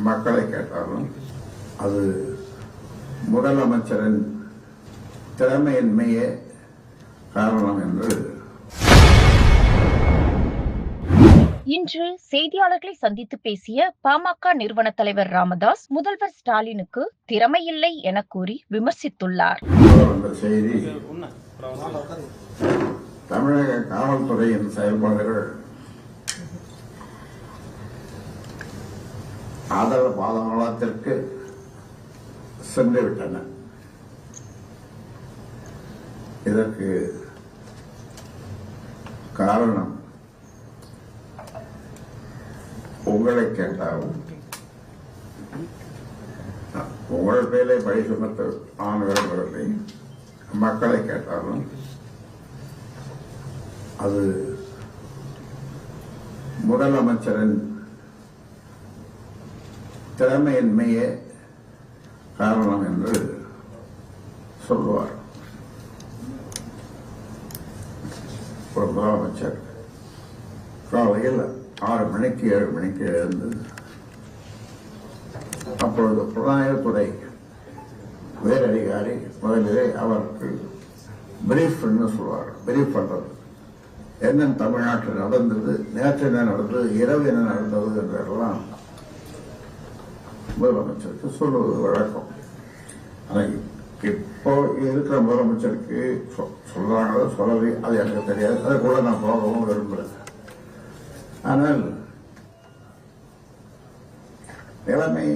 மக்களை கேட்டாலும் அது முதலமைச்சரின் திறமையின்மையே காரணம் என்று. இன்று செய்தியாளர்களை சந்தித்து பேசிய பாமக நிறுவன தலைவர் ராமதாஸ் முதல்வர் ஸ்டாலினுக்கு திறமையில்லை என கூறி விமர்சித்துள்ளார். செய்தி தமிழக காவல்துறையின் செயல்பாடுகள் ஆதரவு பாதாளத்திற்கு சென்றுவிட்டன. இதற்கு காரணம் உங்களை கேட்டாலும் உங்கள் பேரை பழி சுமத்த நான் விரும்பவில்லை. மக்களை கேட்டாலும் அது முதலமைச்சரின் திறமையின்மையே காரணம் என்று சொல்லுவார். ஒரு முதலமைச்சர் காலையில் 6 மணிக்கு 7 மணிக்கு எழுந்து அப்பொழுது புலனாய்வுத்துறை உயர் அதிகாரி முதலிலே அவருக்கு பிரீஃப் சொல்லுவார். பிரீஃப் பண்றது என்ன தமிழ்நாட்டில் நடந்தது, நேற்று என்ன நடந்தது, இரவு என்ன நடந்தது என்றெல்லாம் முதலமைச்சருக்கு சொல்லுவது வழக்கம். ஆனால் இப்போ இருக்கிற முதலமைச்சருக்கு சொல்றாங்களோ சொல்லவே அது எனக்கு தெரியாது. அதுக்குள்ள நான் போகவும் விரும்புகிறேன். ஆனால் நிலைமை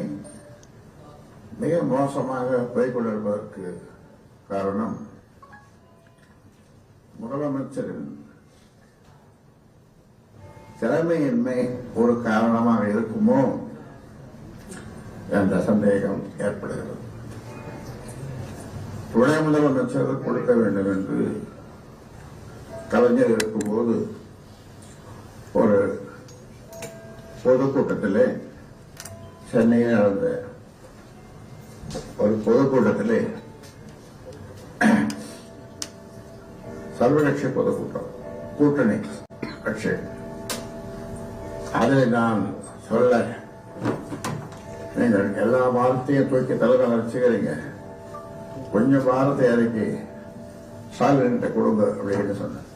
மிக மோசமாக போய்கொண்டிருப்பதற்கு காரணம் முதலமைச்சரின் திறமையின்மை ஒரு காரணமாக இருக்குமோ என்ற சந்தேகம் ஏற்படுகிறது. துணை முதலமைச்சர் கொடுக்க வேண்டும் என்று கலைஞர் இருக்கும்போது ஒரு பொதுக்கூட்டத்திலே, சென்னையில் நடந்த ஒரு பொதுக்கூட்டத்திலே, சர்வகட்சி பொதுக்கூட்டம், கூட்டணி கட்சி, அதை நான் சொல்ல நீங்கள் எல்லா பாரத்தையும் தூக்கி தலைவர் வச்சுக்கிறீங்க, கொஞ்சம் பாரத்தை இறக்கி ஸ்டாலின் கொடுங்க அப்படின்னு சொன்னேன்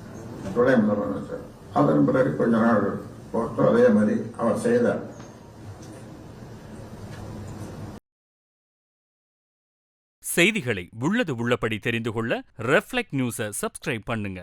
துணை முதலமைச்சர். அதன் பிறகு கொஞ்ச நாள் போட்டு அதே மாதிரி அவர் செய்தார். செய்திகளை உள்ளது உள்ளபடி தெரிந்து கொள்ள ரெஃப்ளெக்ட் நியூஸை சப்ஸ்கிரைப் பண்ணுங்க.